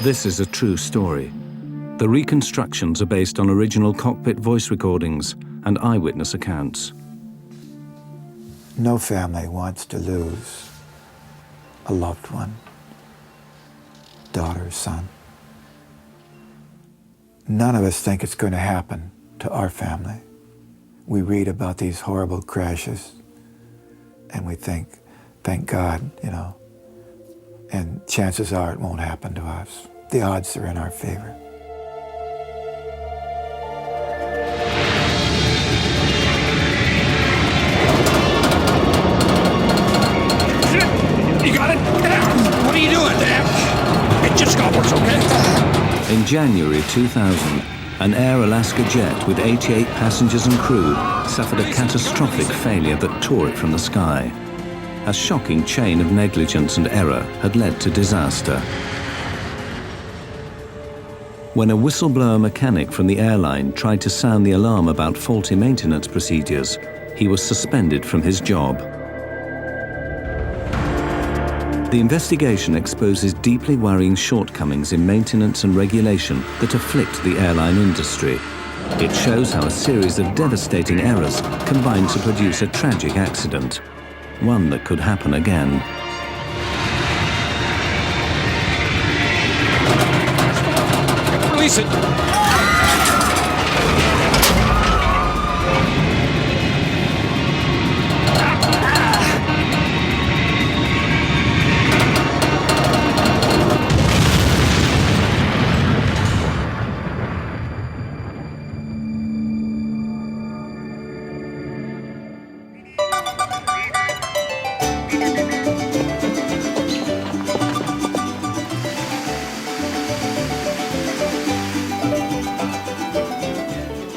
This is a true story. The reconstructions are based on original cockpit voice recordings and eyewitness accounts. No family wants to lose a loved one, daughter, son. None of us think it's going to happen to our family. We read about these horrible crashes and we think, thank God, you know, and chances are it won't happen to us. The odds are in our favor. You got it? What are you doing? It just got worse, okay? In January 2000, an Air Alaska jet with 88 passengers and crew suffered a catastrophic failure that tore it from the sky. A shocking chain of negligence and error had led to disaster. When a whistleblower mechanic from the airline tried to sound the alarm about faulty maintenance procedures, he was suspended from his job. The investigation exposes deeply worrying shortcomings in maintenance and regulation that afflict the airline industry. It shows how a series of devastating errors combine to produce a tragic accident, one that could happen again. Release it!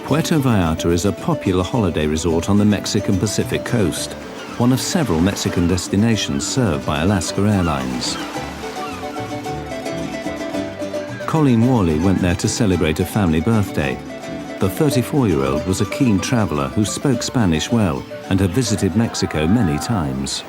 Puerto Vallarta is a popular holiday resort on the Mexican Pacific coast, one of several Mexican destinations served by Alaska Airlines. Colleen Worley went there to celebrate a family birthday. The 34-year-old was a keen traveler who spoke Spanish well and had visited Mexico many times.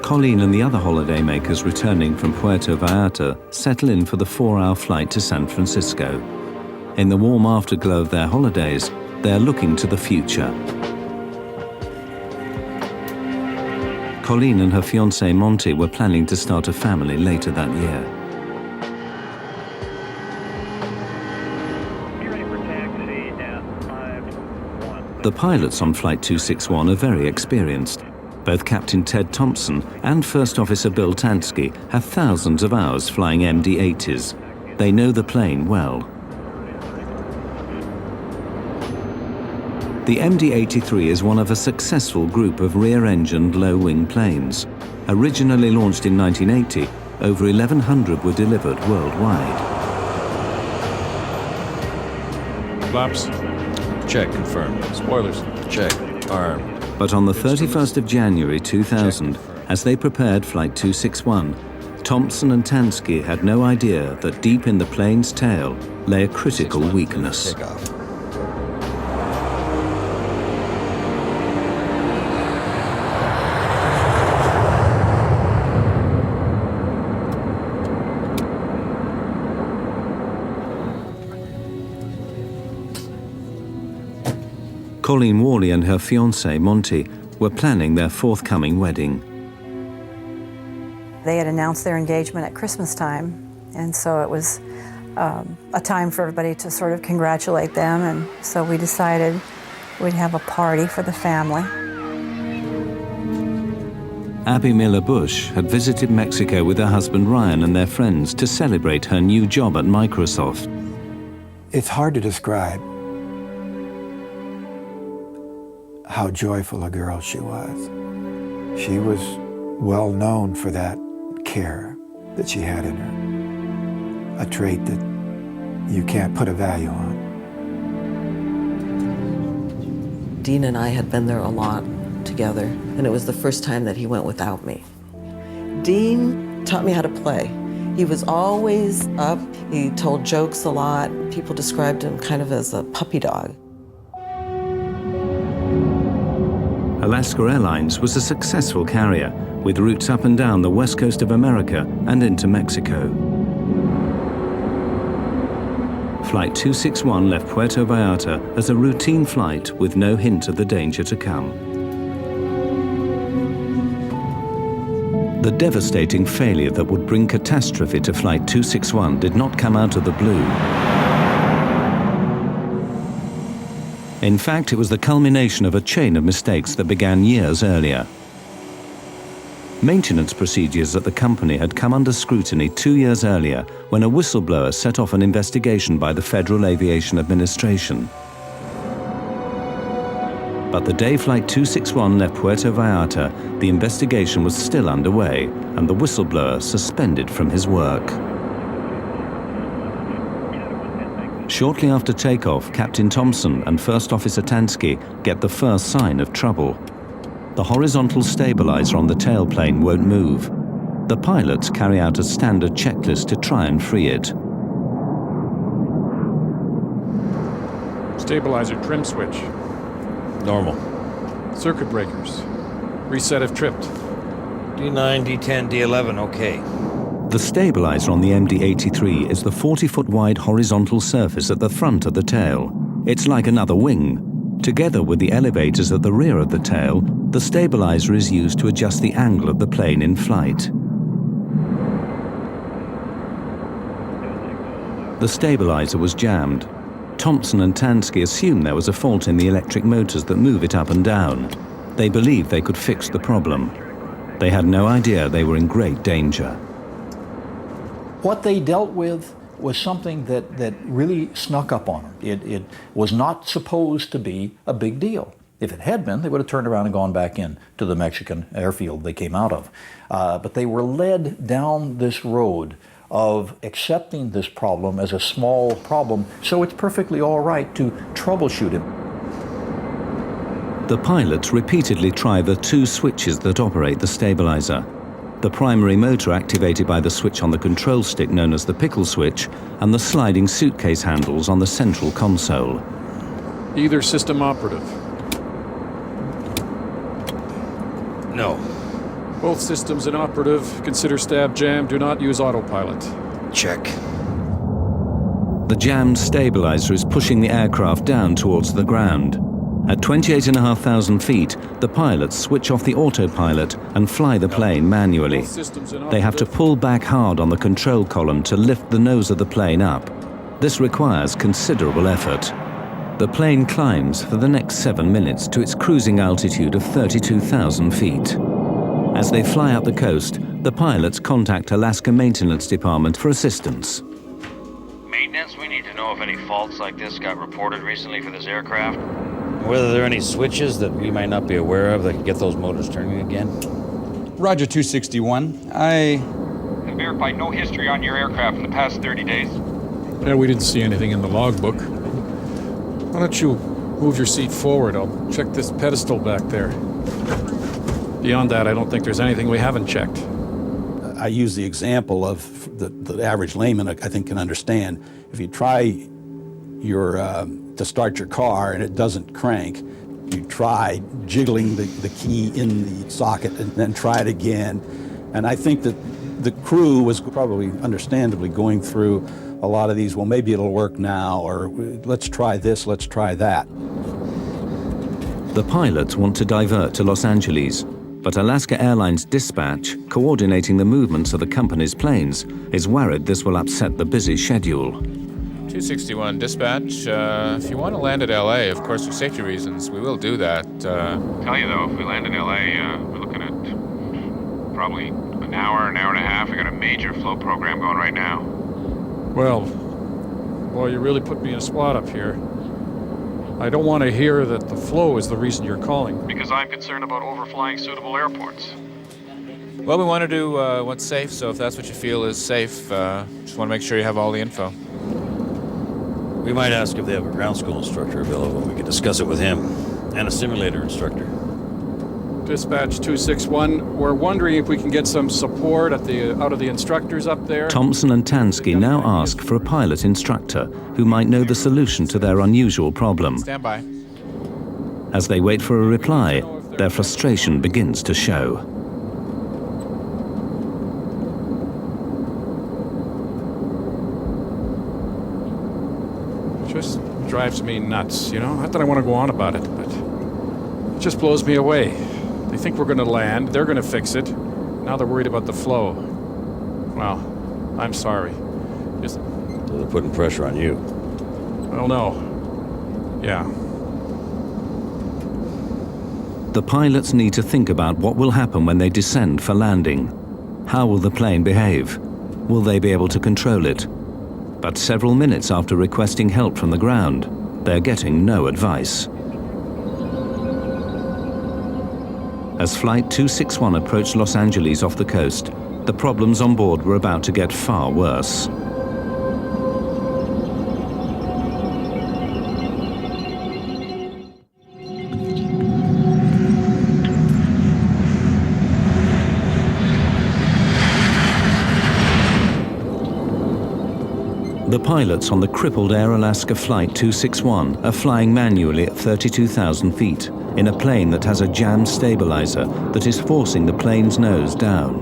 Colleen and the other holidaymakers returning from Puerto Vallarta settle in for the 4-hour flight to San Francisco. In the warm afterglow of their holidays, they are looking to the future. Colleen and her fiancé Monty were planning to start a family later that year. The pilots on Flight 261 are very experienced. Both Captain Ted Thompson and First Officer Bill Tansky have thousands of hours flying MD-80s. They know the plane well. The MD-83 is one of a successful group of rear-engined low-wing planes. Originally launched in 1980, over 1,100 were delivered worldwide. Flaps? Check, confirmed. Spoilers? Check, armed. But on the 31st of January 2000, as they prepared Flight 261, Thompson and Tansky had no idea that deep in the plane's tail lay a critical weakness. Colleen Worley and her fiancé, Monty, were planning their forthcoming wedding. They had announced their engagement at Christmas time, and so it was a time for everybody to sort of congratulate them, and so we decided we'd have a party for the family. Abby Miller Bush had visited Mexico with her husband Ryan and their friends to celebrate her new job at Microsoft. It's hard to describe how joyful a girl she was. She was well known for that care that she had in her, a trait that you can't put a value on. Dean and I had been there a lot together, and it was the first time that he went without me. Dean taught me how to play. He was always up. He told jokes a lot. People described him kind of as a puppy dog. Alaska Airlines was a successful carrier with routes up and down the west coast of America and into Mexico. Flight 261 left Puerto Vallarta as a routine flight with no hint of the danger to come. The devastating failure that would bring catastrophe to Flight 261 did not come out of the blue. In fact, it was the culmination of a chain of mistakes that began years earlier. Maintenance procedures at the company had come under scrutiny 2 years earlier when a whistleblower set off an investigation by the Federal Aviation Administration. But the day Flight 261 left Puerto Vallarta, the investigation was still underway and the whistleblower suspended from his work. Shortly after takeoff, Captain Thompson and First Officer Tansky get the first sign of trouble. The horizontal stabilizer on the tailplane won't move. The pilots carry out a standard checklist to try and free it. Stabilizer trim switch. Normal. Circuit breakers. Reset if tripped. D9, D10, D11, okay. The stabilizer on the MD-83 is the 40-foot wide horizontal surface at the front of the tail. It's like another wing. Together with the elevators at the rear of the tail, the stabilizer is used to adjust the angle of the plane in flight. The stabilizer was jammed. Thompson and Tansky assumed there was a fault in the electric motors that move it up and down. They believed they could fix the problem. They had no idea they were in great danger. What they dealt with was something that really snuck up on them. It was not supposed to be a big deal. If it had been, they would have turned around and gone back in to the Mexican airfield they came out of. But they were led down this road of accepting this problem as a small problem, so it's perfectly all right to troubleshoot it. The pilots repeatedly try the two switches that operate the stabilizer. The primary motor activated by the switch on the control stick known as the pickle switch, and the sliding suitcase handles on the central console. Either system operative. No. Both systems inoperative. Consider stab jam. Do not use autopilot. Check. The jammed stabilizer is pushing the aircraft down towards the ground. At 28,500 feet, the pilots switch off the autopilot and fly the plane manually. They have to pull back hard on the control column to lift the nose of the plane up. This requires considerable effort. The plane climbs for the next 7 minutes to its cruising altitude of 32,000 feet. As they fly up the coast, the pilots contact Alaska Maintenance Department for assistance. Maintenance, we need to know if any faults like this got reported recently for this aircraft. Whether there are any switches that we might not be aware of that could get those motors turning again. Roger 261. I Have verified no history on your aircraft in the past 30 days. Yeah, we didn't see anything in the logbook. Why don't you move your seat forward? I'll check this pedestal back there. Beyond that, I don't think there's anything we haven't checked. I use the example of the average layman, I think, can understand. If you try to start your car and it doesn't crank, you try jiggling the key in the socket and then try it again. And I think that the crew was probably understandably going through a lot of these, well, maybe it'll work now, or let's try this, let's try that. The pilots want to divert to Los Angeles, but Alaska Airlines dispatch, coordinating the movements of the company's planes, is worried this will upset the busy schedule. 261 dispatch, if you want to land at LA, of course for safety reasons, we will do that. Tell you though, if we land in LA, we're looking at probably an hour and a half. We got a major flow program going right now. Well, you really put me in a spot up here. I don't want to hear that the flow is the reason you're calling. Because I'm concerned about overflying suitable airports. Well, we want to do what's safe, so if that's what you feel is safe, just want to make sure you have all the info. We might ask if they have a ground school instructor available. We could discuss it with him, and a simulator instructor. Dispatch 261, we're wondering if we can get some support out of the instructors up there. Thompson and Tansky now ask for a pilot instructor who might know the solution to their unusual problem. Stand by. As they wait for a reply, their frustration begins to show. Just drives me nuts, you know? Not that I want to go on about it, but it just blows me away. They think we're going to land, they're going to fix it. Now they're worried about the flow. Well, I'm sorry. Just... So they're putting pressure on you. Well, no. Yeah. The pilots need to think about what will happen when they descend for landing. How will the plane behave? Will they be able to control it? But several minutes after requesting help from the ground, they're getting no advice. As Flight 261 approached Los Angeles off the coast, the problems on board were about to get far worse. The pilots on the crippled Air Alaska Flight 261 are flying manually at 32,000 feet in a plane that has a jam stabilizer that is forcing the plane's nose down.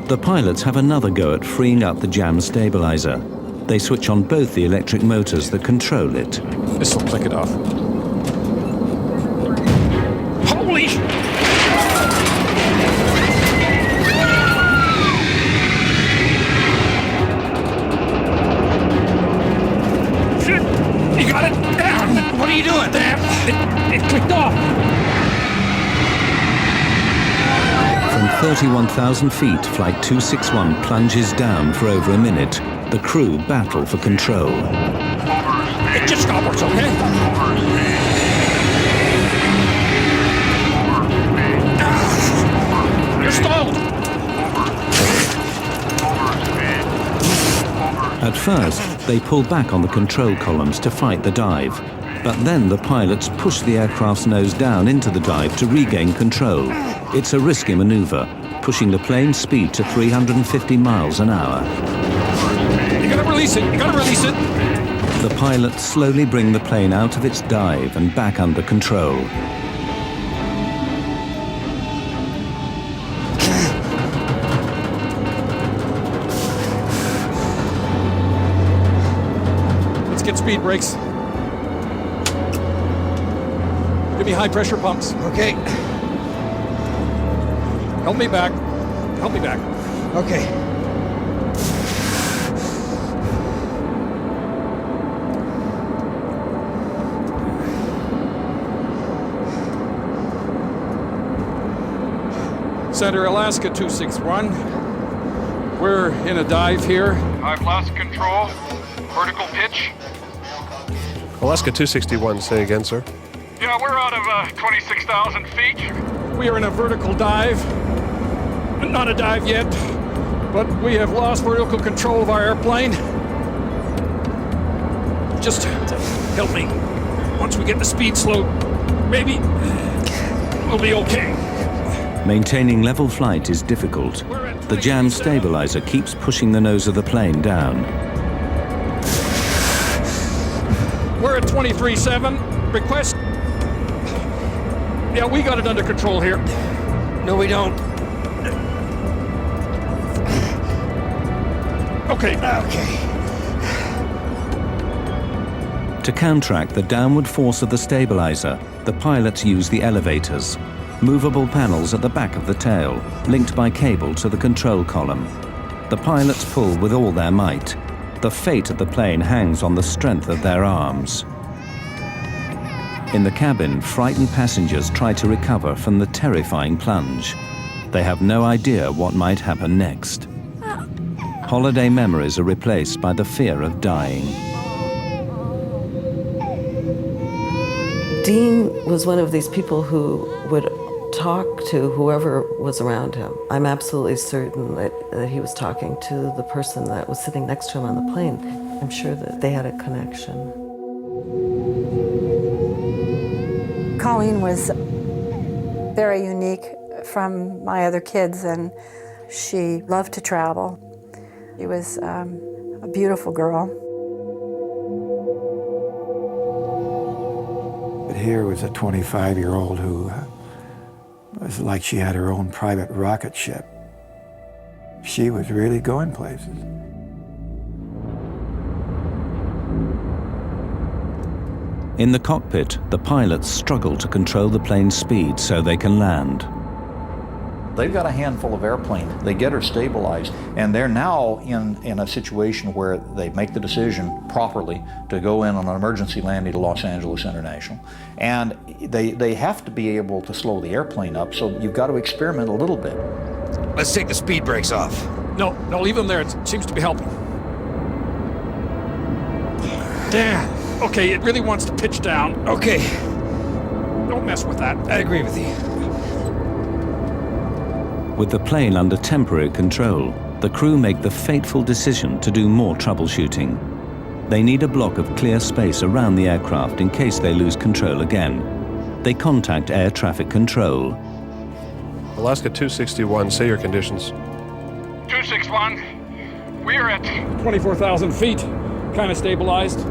The pilots have another go at freeing up the jam stabilizer. They switch on both the electric motors that control it. This will click it off. Holy! You got it down! What are you doing? There! It clicked off! From 31,000 feet, Flight 261 plunges down for over a minute. The crew battle for control. It just got worse, okay? You're stalled! At first, they pull back on the control columns to fight the dive. But then the pilots push the aircraft's nose down into the dive to regain control. It's a risky maneuver, pushing the plane's speed to 350 miles an hour. You gotta release it! You gotta release it! The pilots slowly bring the plane out of its dive and back under control. Let's get speed brakes. Give me high pressure pumps. Okay. Help me back. Help me back. Okay. Center Alaska 261. We're in a dive here. I've lost control. Vertical pitch. Alaska 261, say again, sir. Yeah, we're out of 26,000 feet. We are in a vertical dive. Not a dive yet, but we have lost vertical control of our airplane. Just help me. Once we get the speed slow, maybe we'll be okay. Maintaining level flight is difficult. The jam stabilizer keeps pushing the nose of the plane down. We're at 23.7. Request. Yeah, we got it under control here. No, we don't. Okay. Okay. To counteract the downward force of the stabilizer, the pilots use the elevators, movable panels at the back of the tail, linked by cable to the control column. The pilots pull with all their might. The fate of the plane hangs on the strength of their arms. In the cabin, frightened passengers try to recover from the terrifying plunge. They have no idea what might happen next. Holiday memories are replaced by the fear of dying. Dean was one of these people who would talk to whoever was around him. I'm absolutely certain that he was talking to the person that was sitting next to him on the plane. I'm sure that they had a connection. Colleen was very unique from my other kids, and she loved to travel. She was a beautiful girl. But here was a 25-year-old who was like she had her own private rocket ship. She was really going places. In the cockpit, the pilots struggle to control the plane's speed so they can land. They've got a handful of airplane. They get her stabilized, and they're now in a situation where they make the decision properly to go in on an emergency landing to Los Angeles International. And they have to be able to slow the airplane up, so you've got to experiment a little bit. Let's take the speed brakes off. No, leave them there. It seems to be helping. Damn. Okay, it really wants to pitch down. Okay. Don't mess with that. I agree with you. With the plane under temporary control, the crew make the fateful decision to do more troubleshooting. They need a block of clear space around the aircraft in case they lose control again. They contact air traffic control. Alaska 261, say your conditions. 261, we're at 24,000 feet, kind of stabilized.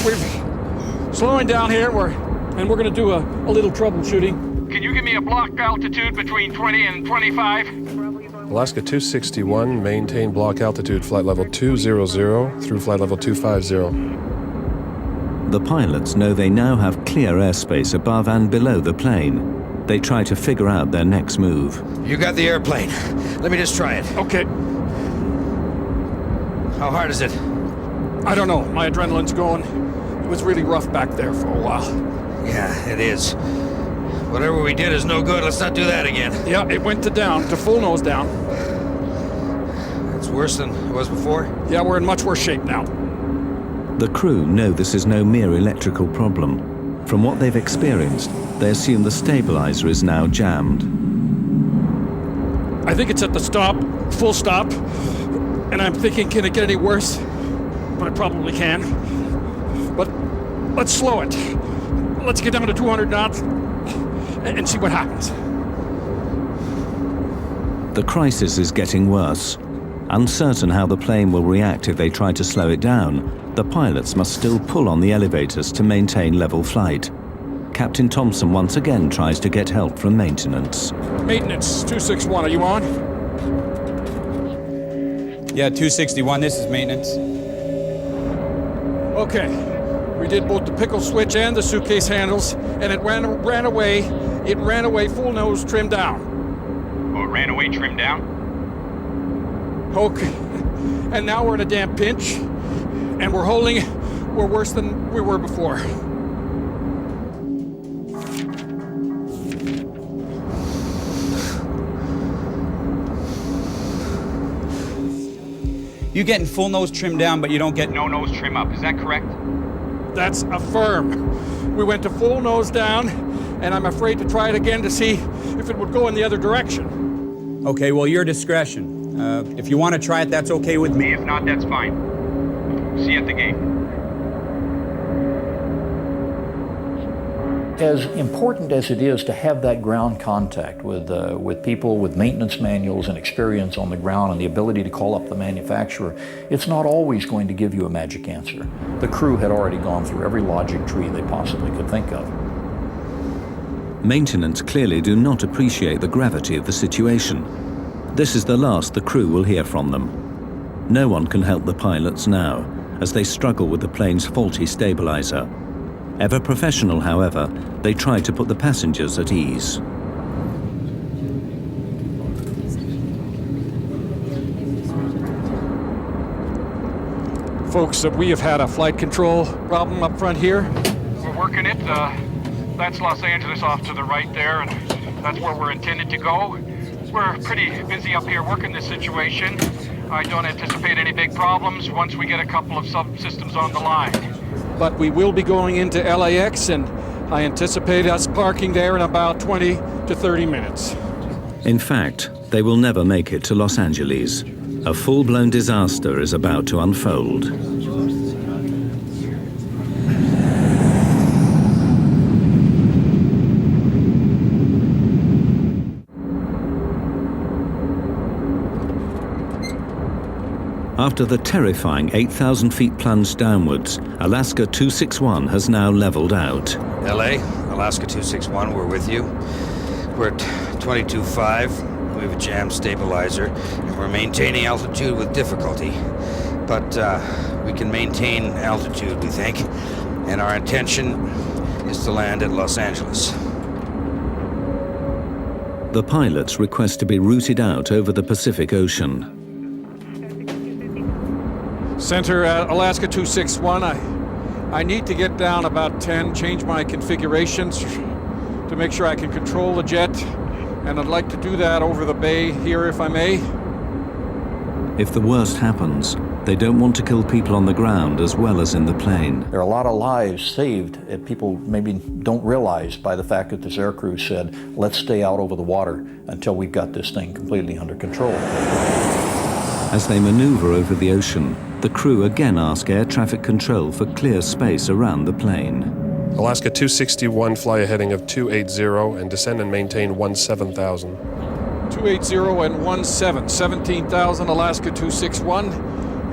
We're slowing down here, and we're going to do a little troubleshooting. Can you give me a block altitude between 20 and 25? Alaska 261, maintain block altitude flight level 200 through flight level 250. The pilots know they now have clear airspace above and below the plane. They try to figure out their next move. You got the airplane. Let me just try it. Okay. How hard is it? I don't know. My adrenaline's going. It was really rough back there for a while. Yeah, it is. Whatever we did is no good. Let's not do that again. Yeah, it went to full nose down. It's worse than it was before? Yeah, we're in much worse shape now. The crew know this is no mere electrical problem. From what they've experienced, they assume the stabilizer is now jammed. I think it's at the stop, full stop, and I'm thinking, can it get any worse? But it probably can. But let's slow it. Let's get down to 200 knots and see what happens. The crisis is getting worse. Uncertain how the plane will react if they try to slow it down, the pilots must still pull on the elevators to maintain level flight. Captain Thompson once again tries to get help from maintenance. Maintenance, 261, are you on? Yeah, 261, this is maintenance. Okay, we did both the pickle switch and the suitcase handles, and it ran away. It ran away full nose, trimmed down. Oh, it ran away trimmed down? Okay, and now we're in a damn pinch, and we're worse than we were before. You getting full nose trimmed down, but you don't get no nose trim up, is that correct? That's affirmed. We went to full nose down, and I'm afraid to try it again to see if it would go in the other direction. Okay, well, your discretion. If you want to try it, that's okay with me. If not, that's fine. See you at the gate. As important as it is to have that ground contact with people with maintenance manuals and experience on the ground and the ability to call up the manufacturer, it's not always going to give you a magic answer. The crew had already gone through every logic tree they possibly could think of. Maintenance clearly do not appreciate the gravity of the situation. This is the last the crew will hear from them. No one can help the pilots now, as they struggle with the plane's faulty stabilizer. Ever professional, however, they try to put the passengers at ease. Folks, we have had a flight control problem up front here. We're working it. That's Los Angeles off to the right there, and that's where we're intended to go. We're pretty busy up here working this situation. I don't anticipate any big problems once we get a couple of subsystems on the line. But we will be going into LAX, and I anticipate us parking there in about 20 to 30 minutes. In fact, they will never make it to Los Angeles. A full-blown disaster is about to unfold. After the terrifying 8,000 feet plunge downwards, Alaska 261 has now leveled out. LA, Alaska 261, we're with you. We're at 22.5. We have a jam stabilizer, and we're maintaining altitude with difficulty. But we can maintain altitude, we think, and our intention is to land at Los Angeles. The pilots request to be routed out over the Pacific Ocean. Center, Alaska 261, I need to get down about 10, change my configurations to make sure I can control the jet, and I'd like to do that over the bay here, if I may. If the worst happens, they don't want to kill people on the ground as well as in the plane. There are a lot of lives saved that people maybe don't realize by the fact that this aircrew said, let's stay out over the water until we've got this thing completely under control. As they maneuver over the ocean, the crew again ask air traffic control for clear space around the plane. Alaska 261, fly a heading of 280 and descend and maintain 17,000. 280 and 17,000, Alaska 261,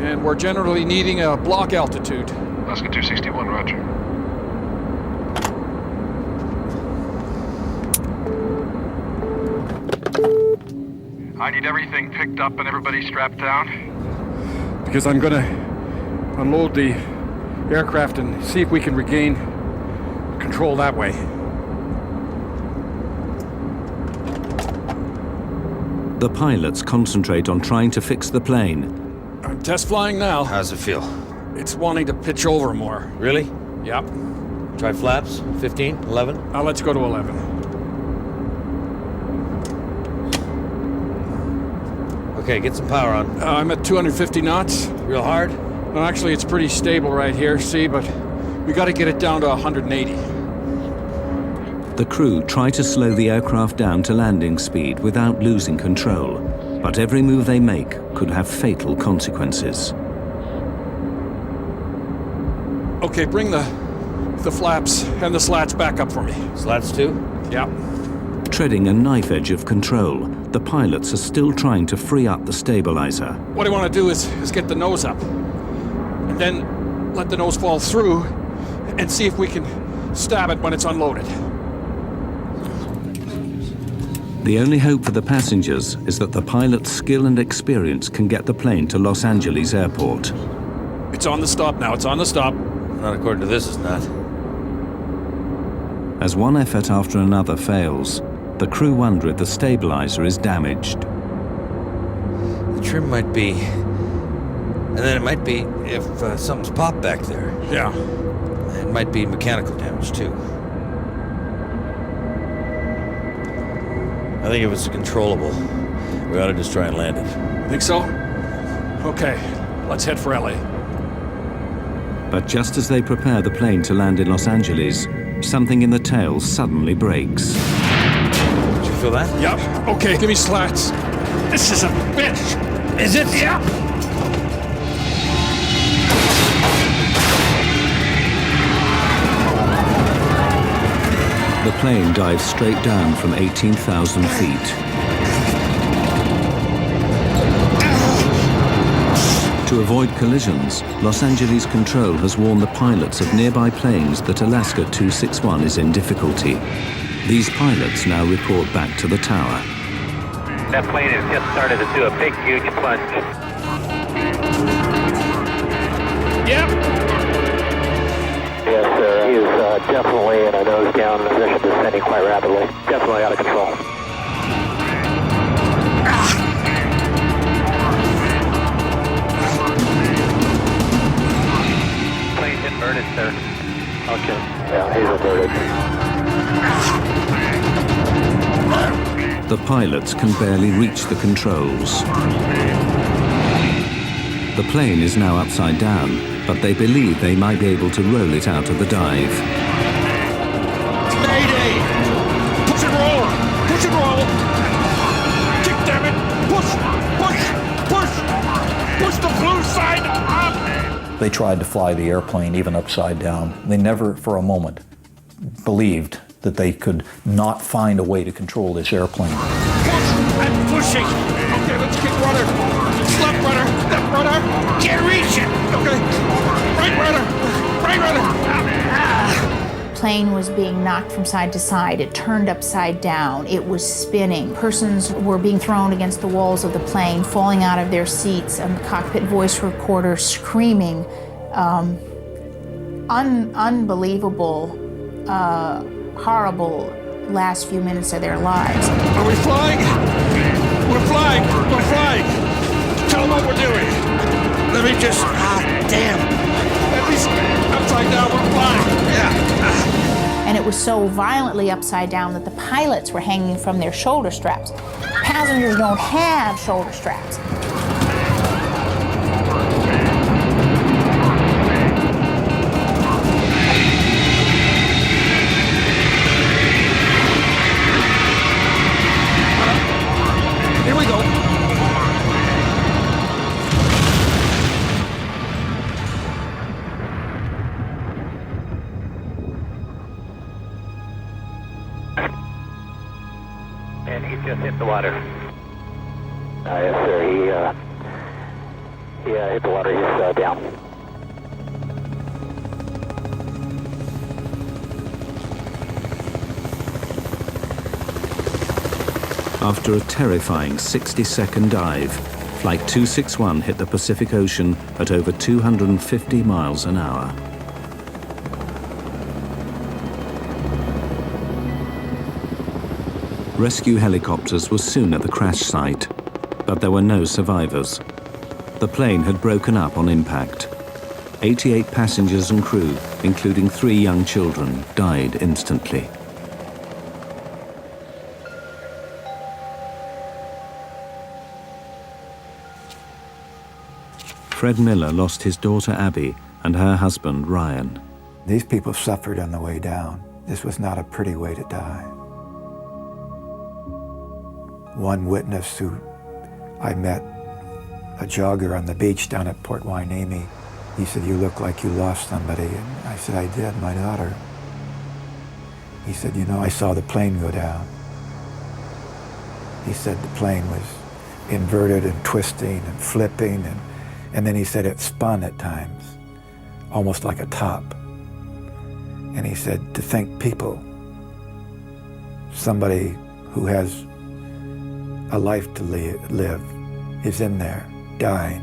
and we're generally needing a block altitude. Alaska 261, roger. I need everything picked up and everybody strapped down. Because I'm gonna unload the aircraft and see if we can regain control that way. The pilots concentrate on trying to fix the plane. I'm test flying now. How's it feel? It's wanting to pitch over more. Really? Yep. Try flaps, 15, 11? Let's go to 11. Okay, get some power on. I'm at 250 knots. Real hard? No, actually, it's pretty stable right here, see, but we got to get it down to 180. The crew try to slow the aircraft down to landing speed without losing control, but every move they make could have fatal consequences. Okay, bring the flaps and the slats back up for me. Slats too? Yeah. Treading a knife edge of control, the pilots are still trying to free up the stabilizer. What I want to do is get the nose up, and then let the nose fall through, and see if we can stab it when it's unloaded. The only hope for the passengers is that the pilot's skill and experience can get the plane to Los Angeles Airport. It's on the stop now, it's on the stop. Not according to this, it's not. As one effort after another fails, the crew wonder if the stabilizer is damaged. The trim might be, and then it might be if something's popped back there. Yeah. It might be mechanical damage too. I think if it's controllable, we ought to just try and land it. Think so? Okay, let's head for LA. But just as they prepare the plane to land in Los Angeles, something in the tail suddenly breaks. Did you feel that? Yep. Okay, give me slats. This is a bitch. Is it? Yeah. The plane dives straight down from 18,000 feet. To avoid collisions, Los Angeles Control has warned the pilots of nearby planes that Alaska 261 is in difficulty. These pilots now report back to the tower. That plane has just started to do a big, huge plunge. Yep. Yes, sir. He is definitely in a nose down position, descending quite rapidly. Definitely out of control. Plane's inverted, sir. Okay. Yeah, he's inverted. The pilots can barely reach the controls. The plane is now upside down, but they believe they might be able to roll it out of the dive. Mayday! Push and roll! Push and roll! Kick, damn it! Push! Push! Push! Push the blue side up! They tried to fly the airplane even upside down. They never for a moment believed that they could not find a way to control this airplane. Push! I'm pushing! Okay, let's keep rudder. Left rudder. Left rudder. Can't reach it. Okay. Right rudder. Right rudder. Plane was being knocked from side to side. It turned upside down. It was spinning. Persons were being thrown against the walls of the plane, falling out of their seats, and the cockpit voice recorder screaming unbelievable, horrible last few minutes of their lives. Are we flying? We're flying. We're flying. Tell them what we're doing. Let me just... damn. At least upside down, we're flying. Yeah. And it was so violently upside down that the pilots were hanging from their shoulder straps. Passengers don't have shoulder straps. Here we go. And he just hit the water. Yes, sir. He hit the water. He's down. After a terrifying 60-second dive, Flight 261 hit the Pacific Ocean at over 250 miles an hour. Rescue helicopters were soon at the crash site, but there were no survivors. The plane had broken up on impact. 88 passengers and crew, including 3 young children, died instantly. Fred Miller lost his daughter Abby and her husband Ryan. These people suffered on the way down. This was not a pretty way to die. One witness who I met, a jogger on the beach down at Port Hueneme, he said, "You look like you lost somebody." And I said, "I did, my daughter." He said, "You know, I saw the plane go down." He said the plane was inverted and twisting and flipping, and then he said it spun at times, almost like a top. And he said, to think people, somebody who has a life to live is in there, dying.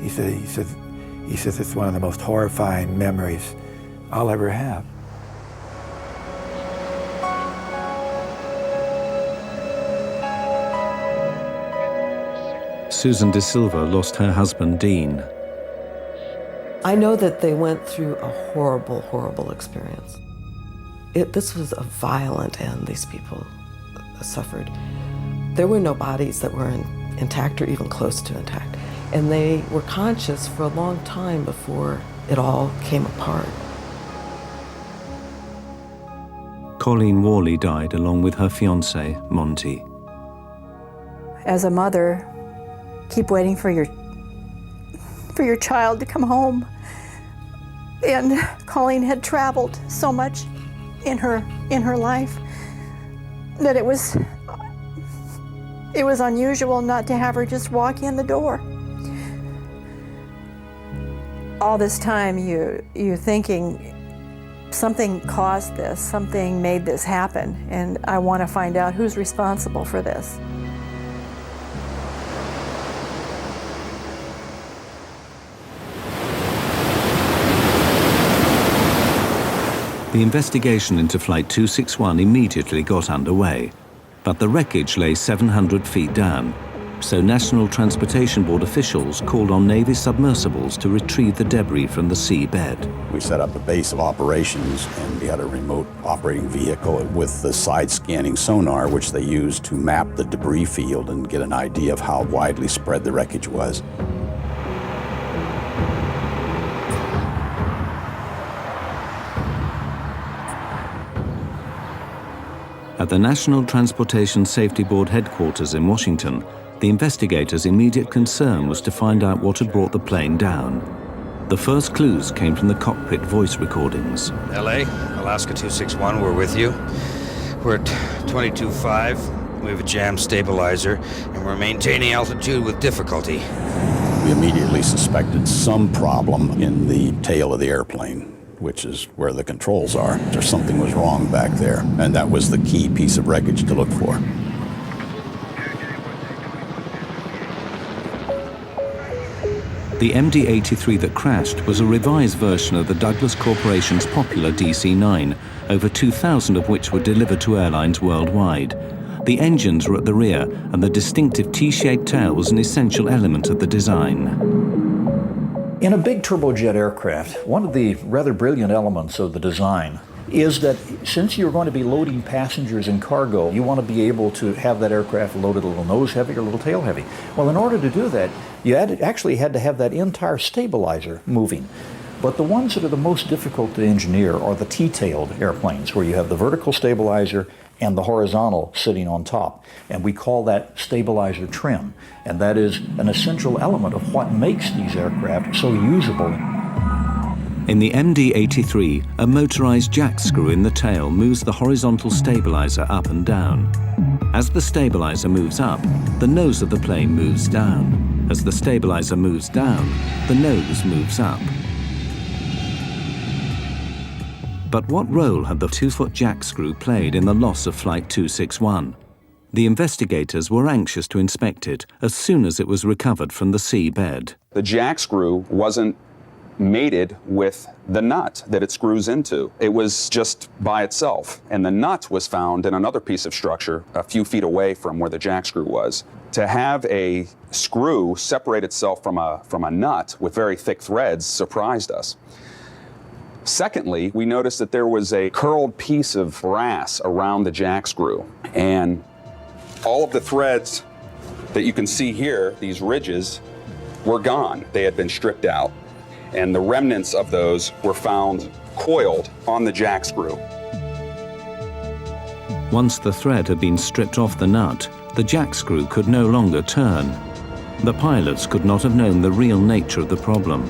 He says it's one of the most horrifying memories I'll ever have. Susan De Silva lost her husband, Dean. I know that they went through a horrible, horrible experience. This was a violent end these people suffered. There were no bodies that were intact or even close to intact. And they were conscious for a long time before it all came apart. Colleen Worley died along with her fiancé, Monty. As a mother, keep waiting for your child to come home. And Colleen had traveled so much in her life that it was unusual not to have her just walk in the door. All this time you're thinking something caused this, something made this happen, and I want to find out who's responsible for this. The investigation into Flight 261 immediately got underway, but the wreckage lay 700 feet down, so National Transportation Board officials called on Navy submersibles to retrieve the debris from the seabed. We set up a base of operations, and we had a remote operating vehicle with the side-scanning sonar, which they used to map the debris field and get an idea of how widely spread the wreckage was. At the National Transportation Safety Board headquarters in Washington, the investigators' immediate concern was to find out what had brought the plane down. The first clues came from the cockpit voice recordings. LA, Alaska 261, we're with you. We're at 22.5. We have a jam stabilizer, and we're maintaining altitude with difficulty. We immediately suspected some problem in the tail of the airplane, which is where the controls are. Something was wrong back there, and that was the key piece of wreckage to look for. The MD-83 that crashed was a revised version of the Douglas Corporation's popular DC-9, over 2,000 of which were delivered to airlines worldwide. The engines were at the rear, and the distinctive T-shaped tail was an essential element of the design. In a big turbojet aircraft, one of the rather brilliant elements of the design is that since you're going to be loading passengers and cargo, you want to be able to have that aircraft loaded a little nose heavy or a little tail heavy. Well, in order to do that, you actually had to have that entire stabilizer moving. But the ones that are the most difficult to engineer are the T-tailed airplanes, where you have the vertical stabilizer and the horizontal sitting on top. And we call that stabilizer trim. And that is an essential element of what makes these aircraft so usable. In the MD-83, a motorized jack screw in the tail moves the horizontal stabilizer up and down. As the stabilizer moves up, the nose of the plane moves down. As the stabilizer moves down, the nose moves up. But what role had the 2-foot jack screw played in the loss of Flight 261? The investigators were anxious to inspect it as soon as it was recovered from the seabed. The jack screw wasn't mated with the nut that it screws into. It was just by itself, and the nut was found in another piece of structure a few feet away from where the jack screw was. To have a screw separate itself from a nut with very thick threads surprised us. Secondly, we noticed that there was a curled piece of brass around the jack screw, and all of the threads that you can see here, these ridges, were gone. They had been stripped out, and the remnants of those were found coiled on the jack screw. Once the thread had been stripped off the nut, the jack screw could no longer turn. The pilots could not have known the real nature of the problem.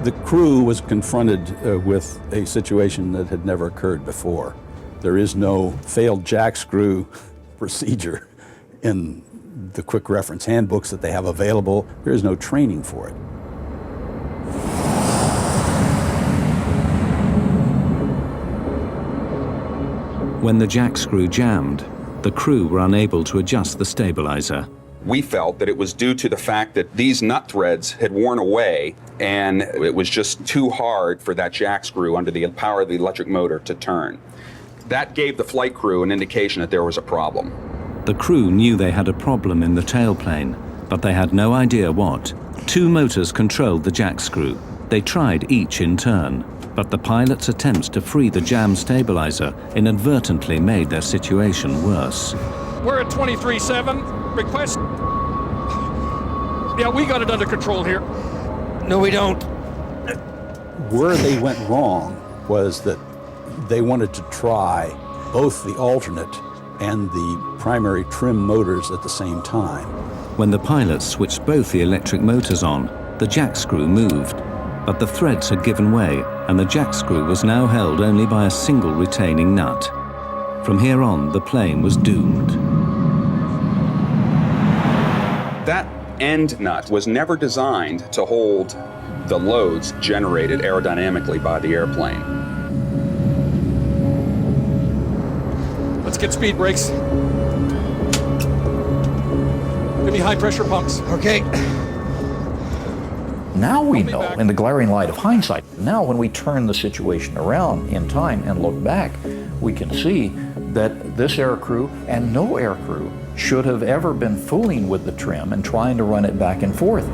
The crew was confronted with a situation that had never occurred before. There is no failed jack screw procedure in the quick reference handbooks that they have available. There is no training for it. When the jack screw jammed, the crew were unable to adjust the stabilizer. We felt that it was due to the fact that these nut threads had worn away, and it was just too hard for that jack screw under the power of the electric motor to turn. That gave the flight crew an indication that there was a problem. The crew knew they had a problem in the tailplane, but they had no idea what. 2 motors controlled the jack screw. They tried each in turn, but the pilot's attempts to free the jam stabilizer inadvertently made their situation worse. We're at 23.7. Request. Yeah, we got it under control here. No, we don't. Where they went wrong was that they wanted to try both the alternate and the primary trim motors at the same time. When the pilots switched both the electric motors on, the jack screw moved, but the threads had given way, and the jack screw was now held only by a single retaining nut. From here on, the plane was doomed. That end nut was never designed to hold the loads generated aerodynamically by the airplane. Let's get speed brakes. Give me high pressure pumps. Okay. Now we know, in the glaring light of hindsight, now when we turn the situation around in time and look back, we can see that this aircrew and no aircrew should have ever been fooling with the trim and trying to run it back and forth.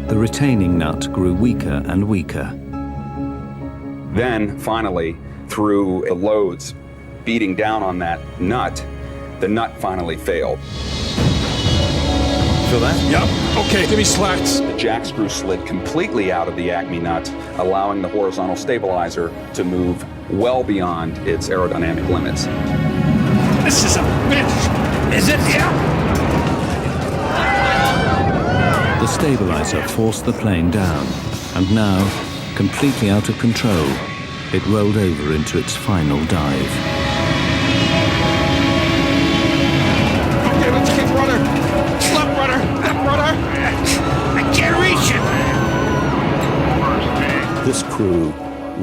The retaining nut grew weaker and weaker. Then, finally, through the loads beating down on that nut, the nut finally failed. Feel that? Yep. Okay, give me slats. The jack screw slid completely out of the Acme nut, allowing the horizontal stabilizer to move well beyond its aerodynamic limits. This is a bitch! Is it? Yeah! The stabilizer forced the plane down, And now, completely out of control, it rolled over into its final dive. Okay, let's keep running. Stop, runner. Runner. I can't reach it. This crew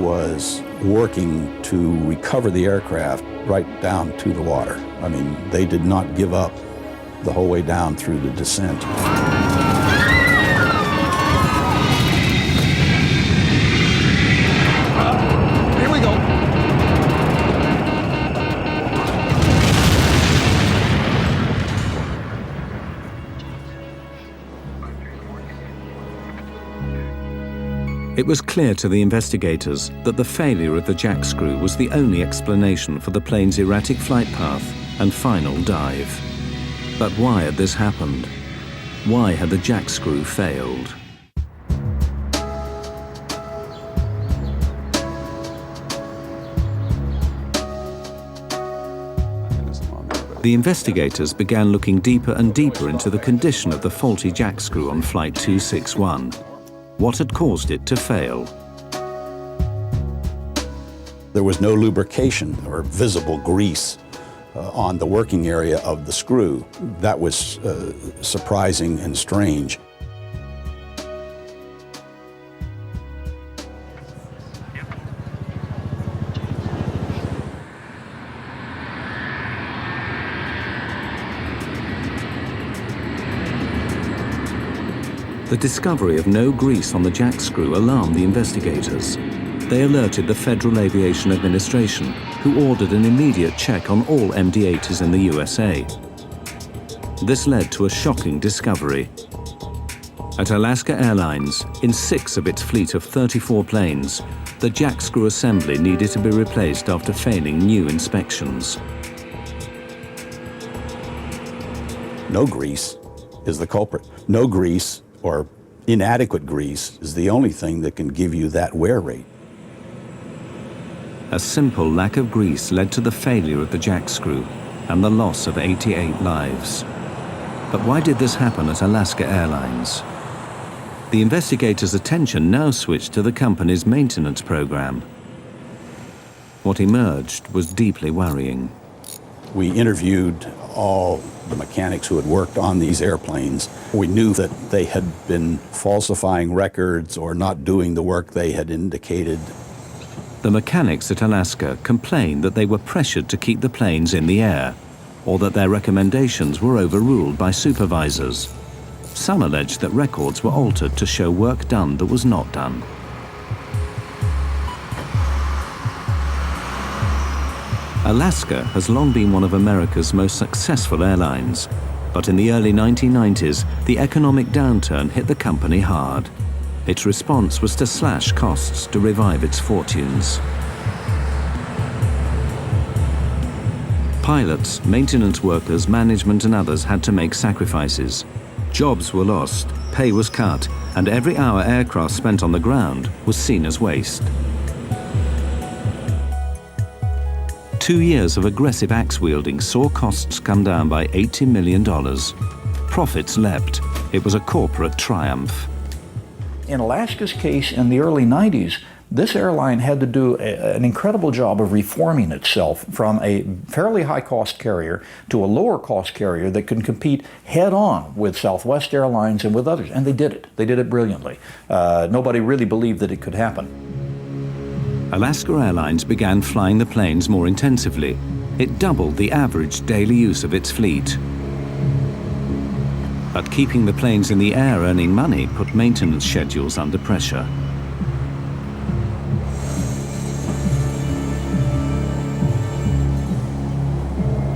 was working to recover the aircraft right down to the water. I mean, they did not give up the whole way down through the descent. Here we go. It was clear to the investigators that the failure of the jack screw was the only explanation for the plane's erratic flight path and final dive. But why had this happened? Why had the jack screw failed? The investigators began looking deeper and deeper into the condition of the faulty jack screw on Flight 261. What had caused it to fail? There was no lubrication or visible grease on the working area of the screw. That was surprising and strange. The discovery of no grease on the jack screw alarmed the investigators. They alerted the Federal Aviation Administration, who ordered an immediate check on all MD-80s in the USA. This led to a shocking discovery. At Alaska Airlines, in 6 of its fleet of 34 planes, the jack screw assembly needed to be replaced after failing new inspections. No grease is the culprit. No grease or inadequate grease is the only thing that can give you that wear rate. A simple lack of grease led to the failure of the jack screw and the loss of 88 lives. But why did this happen at Alaska Airlines? The investigators' attention now switched to the company's maintenance program. What emerged was deeply worrying. We interviewed all the mechanics who had worked on these airplanes. We knew that they had been falsifying records or not doing the work they had indicated. The mechanics at Alaska complained that they were pressured to keep the planes in the air, or that their recommendations were overruled by supervisors. Some alleged that records were altered to show work done that was not done. Alaska has long been one of America's most successful airlines, but in the early 1990s, the economic downturn hit the company hard. Its response was to slash costs to revive its fortunes. Pilots, maintenance workers, management and others had to make sacrifices. Jobs were lost, pay was cut, and every hour aircraft spent on the ground was seen as waste. 2 years of aggressive axe-wielding saw costs come down by $80 million. Profits leapt. It was a corporate triumph. In Alaska's case, in the early 90s, this airline had to do an incredible job of reforming itself from a fairly high-cost carrier to a lower-cost carrier that could compete head-on with Southwest Airlines and with others. And they did it. They did it brilliantly. Nobody really believed that it could happen. Alaska Airlines began flying the planes more intensively. It doubled the average daily use of its fleet. But keeping the planes in the air earning money put maintenance schedules under pressure.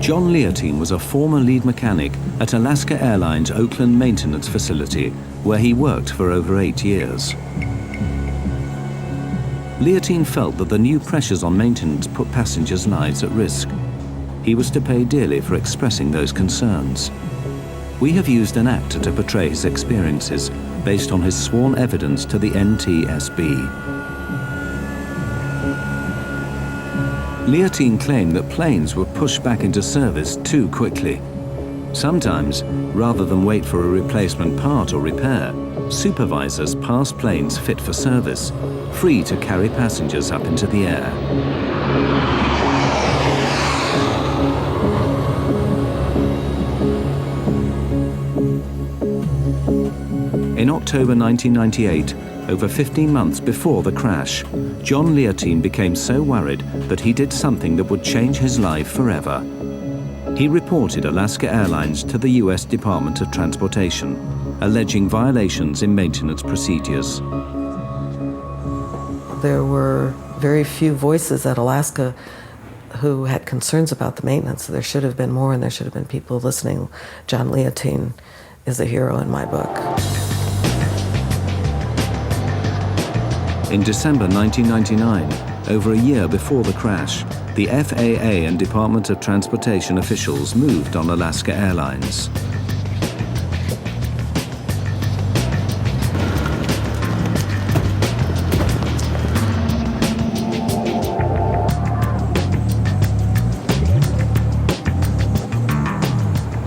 John Leotine was a former lead mechanic at Alaska Airlines' Oakland maintenance facility, where he worked for over 8 years. Leotine felt that the new pressures on maintenance put passengers' lives at risk. He was to pay dearly for expressing those concerns. We have used an actor to portray his experiences based on his sworn evidence to the NTSB. Leotine claimed that planes were pushed back into service too quickly. Sometimes, rather than wait for a replacement part or repair, supervisors pass planes fit for service, free to carry passengers up into the air. In October 1998, over 15 months before the crash, John Leontine became so worried that he did something that would change his life forever. He reported Alaska Airlines to the U.S. Department of Transportation, alleging violations in maintenance procedures. There were very few voices at Alaska who had concerns about the maintenance. There should have been more, and there should have been people listening. John Leontine is a hero in my book. In December 1999, over a year before the crash, the FAA and Department of Transportation officials moved on Alaska Airlines.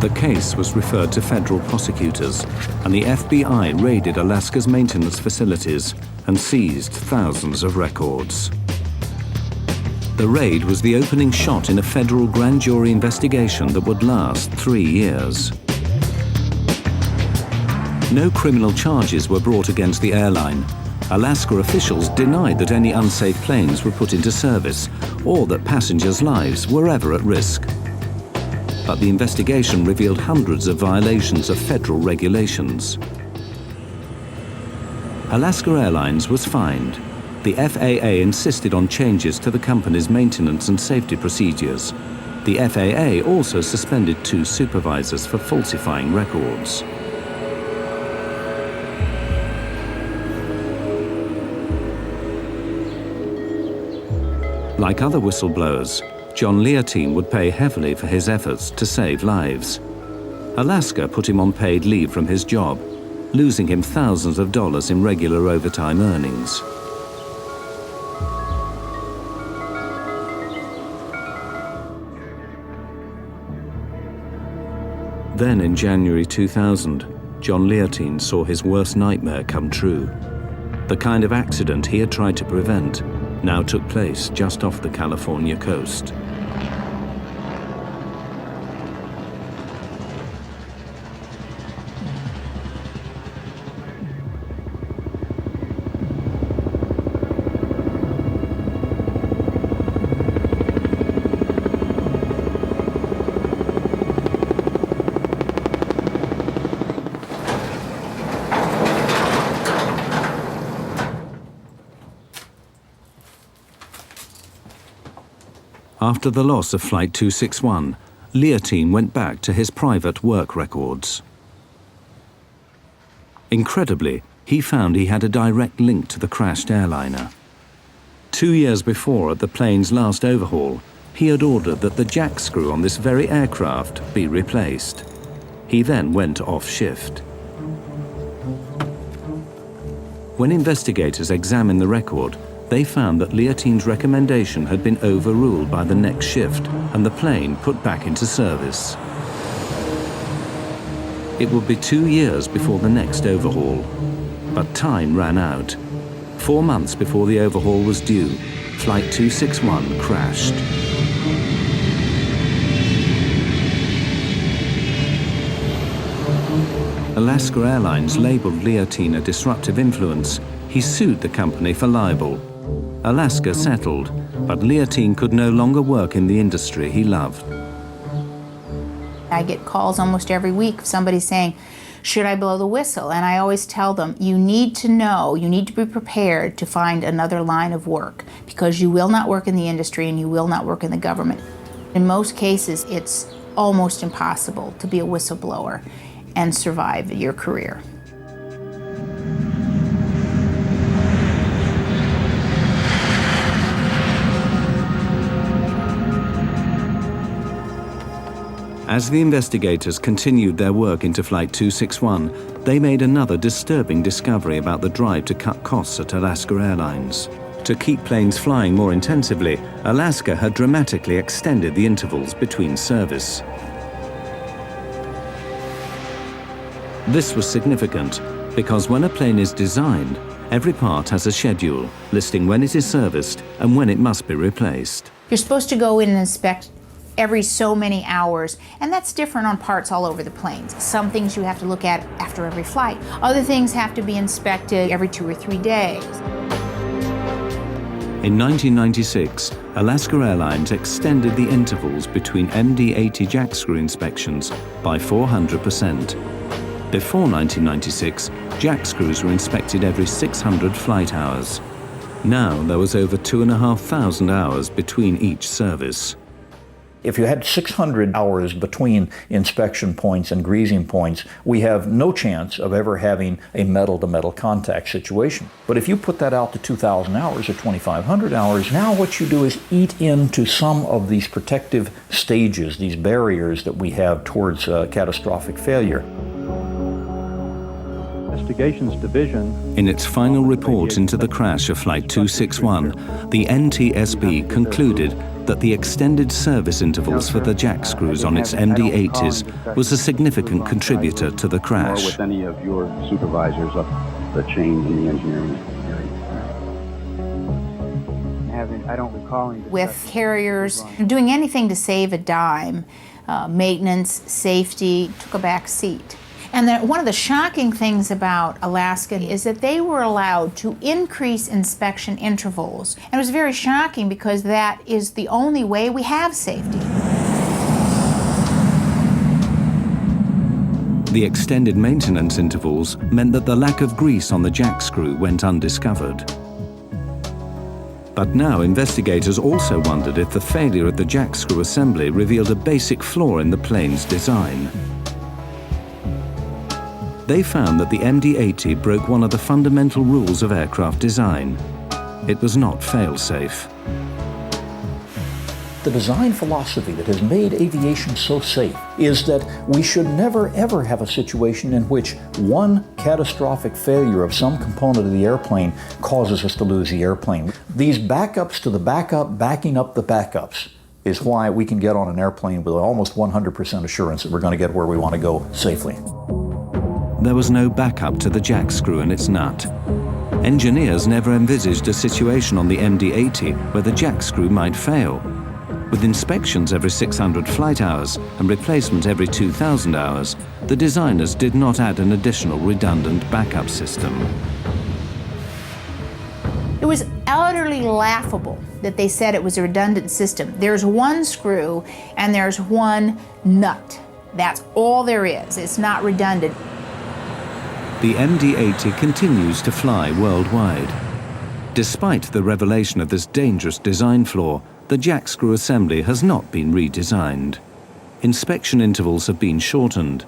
The case was referred to federal prosecutors, and the FBI raided Alaska's maintenance facilities and seized thousands of records. The raid was the opening shot in a federal grand jury investigation that would last 3 years. No criminal charges were brought against the airline. Alaska officials denied that any unsafe planes were put into service or that passengers' lives were ever at risk. But the investigation revealed hundreds of violations of federal regulations. Alaska Airlines was fined. The FAA insisted on changes to the company's maintenance and safety procedures. The FAA also suspended 2 supervisors for falsifying records. Like other whistleblowers, John Leontine would pay heavily for his efforts to save lives. Alaska put him on paid leave from his job, losing him thousands of dollars in regular overtime earnings. Then in January 2000, John Leontine saw his worst nightmare come true. The kind of accident he had tried to prevent now took place just off the California coast. After the loss of Flight 261, Leontine went back to his private work records. Incredibly, he found he had a direct link to the crashed airliner. 2 years before, at the plane's last overhaul, he had ordered that the jack screw on this very aircraft be replaced. He then went off shift. When investigators examined the record, they found that Leontine's recommendation had been overruled by the next shift and the plane put back into service. It would be 2 years before the next overhaul, but time ran out. 4 months before the overhaul was due, Flight 261 crashed. Alaska Airlines labeled Leontine a disruptive influence. He sued the company for libel. Alaska settled, but Leontine could no longer work in the industry he loved. I get calls almost every week of somebody saying, should I blow the whistle? And I always tell them, you need to know, you need to be prepared to find another line of work, because you will not work in the industry and you will not work in the government. In most cases, it's almost impossible to be a whistleblower and survive your career. As the investigators continued their work into Flight 261, they made another disturbing discovery about the drive to cut costs at Alaska Airlines. To keep planes flying more intensively, Alaska had dramatically extended the intervals between service. This was significant. Because when a plane is designed, every part has a schedule listing when it is serviced and when it must be replaced. You're supposed to go in and inspect every so many hours, and that's different on parts all over the planes. Some things you have to look at after every flight. Other things have to be inspected every 2 or 3 days. In 1996, Alaska Airlines extended the intervals between MD-80 jack screw inspections by 400%. Before 1996, jack screws were inspected every 600 flight hours. Now there was over 2,500 hours between each service. If you had 600 hours between inspection points and greasing points, we have no chance of ever having a metal-to-metal contact situation. But if you put that out to 2,000 hours or 2,500 hours, now what you do is eat into some of these protective stages, these barriers that we have towards catastrophic failure. Investigations Division. In its final report into the crash of Flight 261, the NTSB concluded that the extended service intervals for the jack screws on its MD-80s was a significant contributor to the crash. With any of your supervisors up the chain in the engineering area. I don't recall any with carriers doing anything to save a dime, maintenance, safety, took a back seat. And one of the shocking things about Alaska is that they were allowed to increase inspection intervals. And it was very shocking because that is the only way we have safety. The extended maintenance intervals meant that the lack of grease on the jack screw went undiscovered. But now investigators also wondered if the failure of the jack screw assembly revealed a basic flaw in the plane's design. They found that the MD-80 broke one of the fundamental rules of aircraft design. It was not fail-safe. The design philosophy that has made aviation so safe is that we should never ever have a situation in which one catastrophic failure of some component of the airplane causes us to lose the airplane. These backups to the backup, backing up the backups, is why we can get on an airplane with almost 100% assurance that we're going to get where we want to go safely. There was no backup to the jack screw and its nut. Engineers never envisaged a situation on the MD-80 where the jack screw might fail. With inspections every 600 flight hours and replacement every 2,000 hours, the designers did not add an additional redundant backup system. It was utterly laughable that they said it was a redundant system. There's one screw and there's one nut. That's all there is. It's not redundant. The MD-80 continues to fly worldwide. Despite the revelation of this dangerous design flaw, the jack screw assembly has not been redesigned. Inspection intervals have been shortened,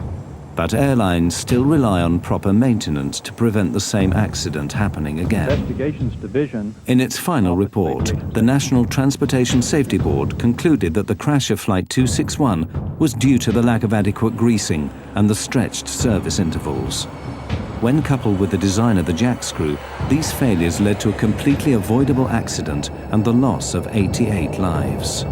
but airlines still rely on proper maintenance to prevent the same accident happening again. Investigations Division. In its final report, the National Transportation Safety Board concluded that the crash of Flight 261 was due to the lack of adequate greasing and the stretched service intervals. When coupled with the design of the jack screw, these failures led to a completely avoidable accident and the loss of 88 lives.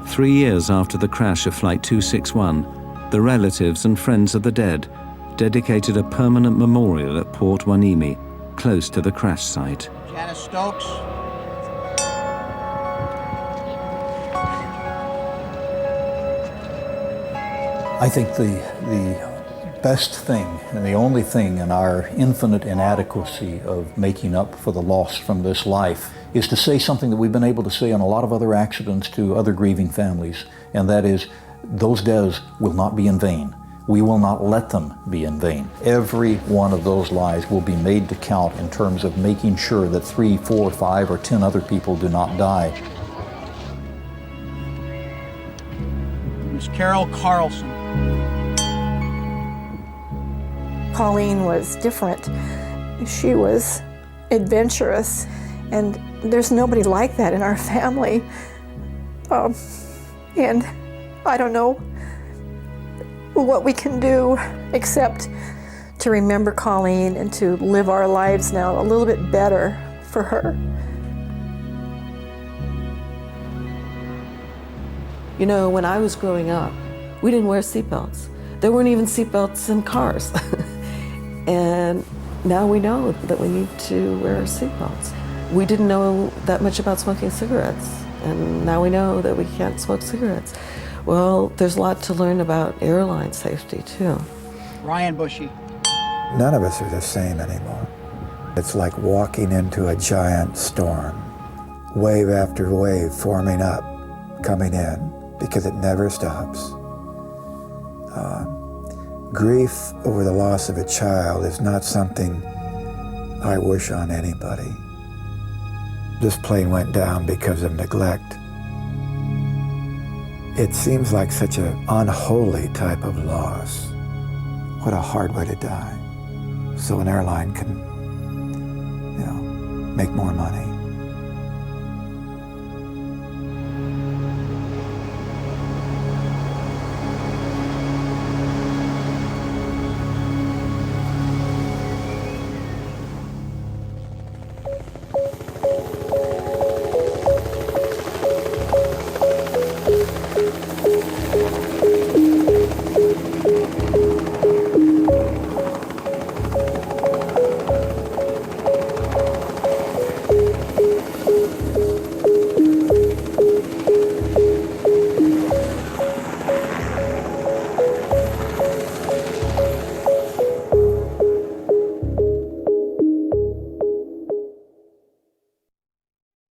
Three years after the crash of Flight 261, the relatives and friends of the dead dedicated a permanent memorial at Port Hueneme, close to the crash site. Janice Stokes. I think the best thing and the only thing in our infinite inadequacy of making up for the loss from this life is to say something that we've been able to say on a lot of other accidents to other grieving families, and that is, those deaths will not be in vain. We will not let them be in vain. Every one of those lives will be made to count in terms of making sure that 3, 4, 5, or 10 other people do not die. Miss Carol Carlson. Colleen was different. She was adventurous, and there's nobody like that in our family. And I don't know, what we can do except to remember Colleen and to live our lives now a little bit better for her. You know, when I was growing up, we didn't wear seatbelts. There weren't even seatbelts in cars. And now we know that we need to wear our seatbelts. We didn't know that much about smoking cigarettes, and now we know that we can't smoke cigarettes. Well, there's a lot to learn about airline safety, too. Ryan Bushy. None of us are the same anymore. It's like walking into a giant storm, wave after wave forming up, coming in, because it never stops. Grief over the loss of a child is not something I wish on anybody. This plane went down because of neglect. It seems like such an unholy type of loss. What a hard way to die. So an airline can, make more money.